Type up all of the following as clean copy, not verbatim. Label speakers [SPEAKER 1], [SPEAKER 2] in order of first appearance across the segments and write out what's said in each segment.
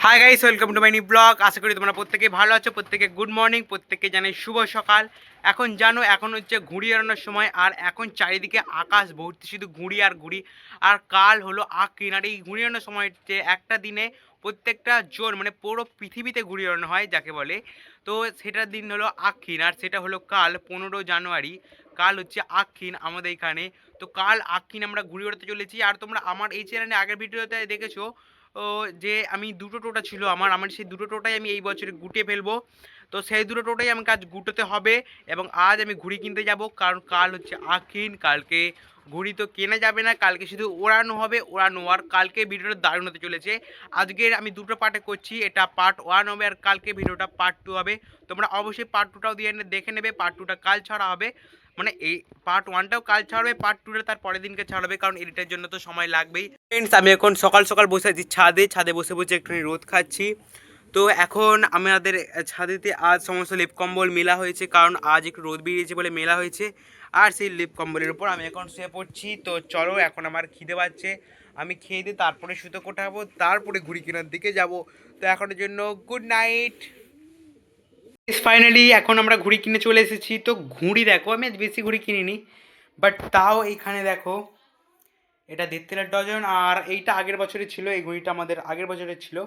[SPEAKER 1] High guys, welcome to my new blog. আশা করি তোমরা প্রত্যেকে ভালো আছো, প্রত্যেকে গুড মর্নিং, প্রত্যেকে জানাই শুভ সকাল। এখন জানো এখন হচ্ছে ঘুড়ি ওড়ানোর সময়, আর এখন চারিদিকে আকাশ ভর্তি শুধু ঘুড়ি আর ঘুড়ি। আর কাল হলো আকিন, আর এই ঘুড়ি ওড়ানোর সময় যে একটা দিনে প্রত্যেকটা জোন মানে পুরো পৃথিবীতে ঘুড়ি ওড়ানো হয় যাকে বলে। তো সেটার দিন হলো আকিন, আর সেটা হলো কাল 15 জানুয়ারি। কাল হচ্ছে আকিন আমাদের এখানে। তো কাল আকিন আমরা ঘুড়ি ওড়াতে চলেছি। আর তোমরা আমার এই চ্যানেলে আগের ভিডিওতে দেখেছো ও যে আমি দুটো টোটা ছিল আমার আমার সেই দুটো টোটাই আমি এই বছরে গুটিয়ে ফেলবো। তো সেই দুটো টোটাই আমাকে আজ গুটোতে হবে। এবং আজ আমি ঘুড়ি কিনতে যাব, কারণ কাল হচ্ছে আখিন। কালকে ঘুড়ি তো কেনা যাবে না, কালকে শুধু ওড়ানো হবে, ওড়ানো। আর কালকে ভিডিওটা দারুণ হতে চলেছে। আজকের আমি দুটো পার্টে করছি, এটা পার্ট 1 হবে আর কালকে ভিডিওটা পার্ট 2 হবে। তোমরা অবশ্যই পার্ট 2টাও দিয়ে দেখে নেবে। পার্ট 2টা কাল ছাড়া হবে, মানে এই পার্ট 1টাও কাল ছাড়বে, পার্ট 2টা তার পরের দিনকে ছাড়বে, কারণ এডিটের জন্য তো সময় লাগবেই। ফ্রেন্ডস, আমি এখন সকাল সকাল বসে আছি ছাদে। ছাদে বসে বসে একটু রোদ খাচ্ছি। তো এখন আমাদের ছাদেতে আজ সমস্ত লেপ কম্বল মেলা হয়েছে, কারণ আজ একটু রোদ বেরিয়েছে বলে মেলা হয়েছে। আর সেই লেপ কম্বলের উপর আমি এখন শুয়ে পড়ছি। তো চলো, এখন আমার খিদে পাচ্ছে, আমি খেয়ে দিয়ে তারপরে সুতো কোটাবো, তারপরে ঘুড়ি কেনার দিকে যাব। তো এখনের জন্য গুড নাইট। ফাইনালি এখন আমরা ঘুড়ি কিনে চলে এসেছি। তো ঘুড়ি দেখো, আমি আজ বেশি ঘুড়ি কিনিনি, বাট তাও এইখানে দেখো এটা 1.5 ডজন। আর এইটা আগের বছরের ছিল, এই ঘড়িটা আমাদের আগের বছরের ছিল।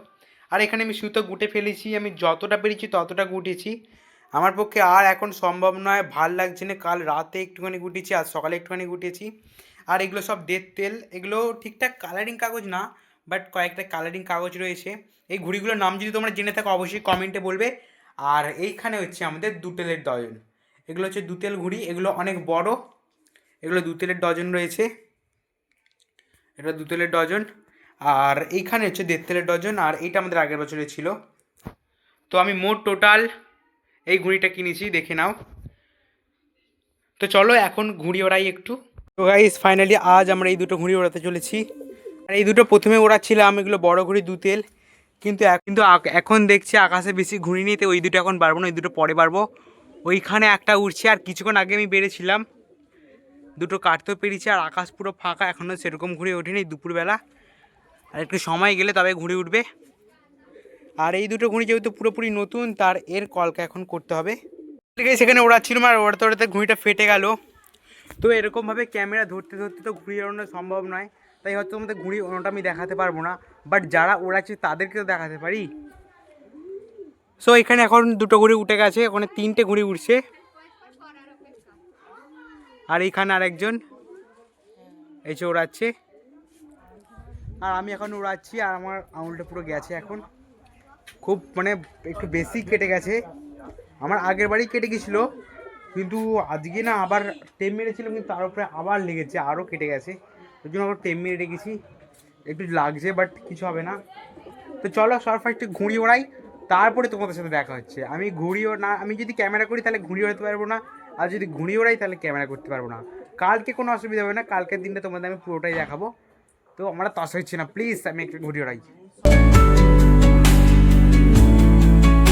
[SPEAKER 1] আর এখানে আমি সুতো গুটে ফেলেছি, আমি যতটা পেরেছি ততটা গুটেছি। আমার পক্ষে আর এখন সম্ভব নয়, ভাল লাগছে না। কাল রাতে একটুখানি গুটিয়েছি, আজ সকালে একটুখানি গুটিয়েছি। আর এগুলো সব দেড় তেল, এগুলো ঠিকঠাক কালারিং কাগজ না, বাট কয়েকটা কালারিং কাগজ রয়েছে। এই ঘুড়িগুলোর নাম যদি তোমরা জেনে থাকো অবশ্যই কমেন্টে বলবে। আর এইখানে হচ্ছে আমাদের 2 তেলের ডজন, এগুলো হচ্ছে 2 তেল ঘুড়ি, এগুলো অনেক বড়, এগুলো 2 তেলের ডজন রয়েছে, এটা 2 তেলের ডজন। আর এইখানে হচ্ছে 1.5 তেলের ডজন, আর এইটা আমাদের আগের বছরে ছিল। তো আমি মোট টোটাল এই ঘুড়িটা কিনেছি, দেখে নাও। তো চলো এখন ঘুড়ি ওড়াই একটু। তো গাইস ফাইনালি আজ আমরা এই দুটো ঘুড়ি ওড়াতে চলেছি। আর এই দুটো প্রথমে ওড়াচ্ছিলাম, এগুলো বড় ঘুড়ি 2 তেল। কিন্তু এখন দেখছি আকাশে বেশি ঘুড়ি নেই, তো ওই দুটো এখন পারবো না, ওই দুটো পরে পারবো। ওইখানে একটা উঠছে, আর কিছুক্ষণ আগে আমি বেড়েছিলাম, দুটো কাটতেও পেরেছি। আর আকাশ পুরো ফাঁকা, এখনও সেরকম ঘুড়ি ওঠেনি দুপুরবেলা, আর একটু সময় গেলে তবে ঘুড়ি উঠবে। আর এই দুটো ঘুড়ি যেহেতু পুরোপুরি নতুন, তার এর কলকা এখন করতে হবে। সেখানে ওড়াচ্ছিলাম, আর ওড়াতে ওড়াতে ঘুড়িটা ফেটে গেল। তো এরকমভাবে ক্যামেরা ধরতে ধরতে তো ঘুড়ি ওড়ানো সম্ভব নয়, তাই হয়তো আমাদের ঘুড়ি ওড়ানোটা আমি দেখাতে পারবো না, বাট যারা ওড়াচ্ছে তাদেরকে তো দেখাতে পারি। সো এখানে এখন দুটো ঘুড়ি উঠে গেছে, ওখানে 3টে ঘুড়ি উঠছে। আর এইখানে আরেকজন এসে ওড়াচ্ছে, আর আমি এখন উড়াচ্ছি। আর আমার আঙুলটা পুরো গেছে এখন, খুব মানে একটু বেশি কেটে গেছে। আমার আগের বাড়ি কেটে গেছিলো, কিন্তু আজকে না আবার টেম মেরেছিলাম, কিন্তু তার উপরে আবার লেগেছে, আরও কেটে গেছে। ওই জন্য আবার টেম মেরে রেখেছি, একটু লাগছে, বাট কিছু হবে না। তো চলো সব ফার্স্টে ঘুড়ি ওড়াই, তারপরে তোমাদের সাথে দেখা হচ্ছে। আমি আমি যদি ক্যামেরা করি তাহলে ঘুড়ি ওড়াতে পারবো না, আর যদি ঘুড়ি ওড়াই তাহলে ক্যামেরা করতে পারবো না। কালকে কোনো অসুবিধা হবে না, কালকের দিনটা তোমাদের আমি পুরোটাই দেখাবো। তো আমরা তস হচ্ছে না, প্লিজ আমি একটু ঘুড়ি ওড়াই।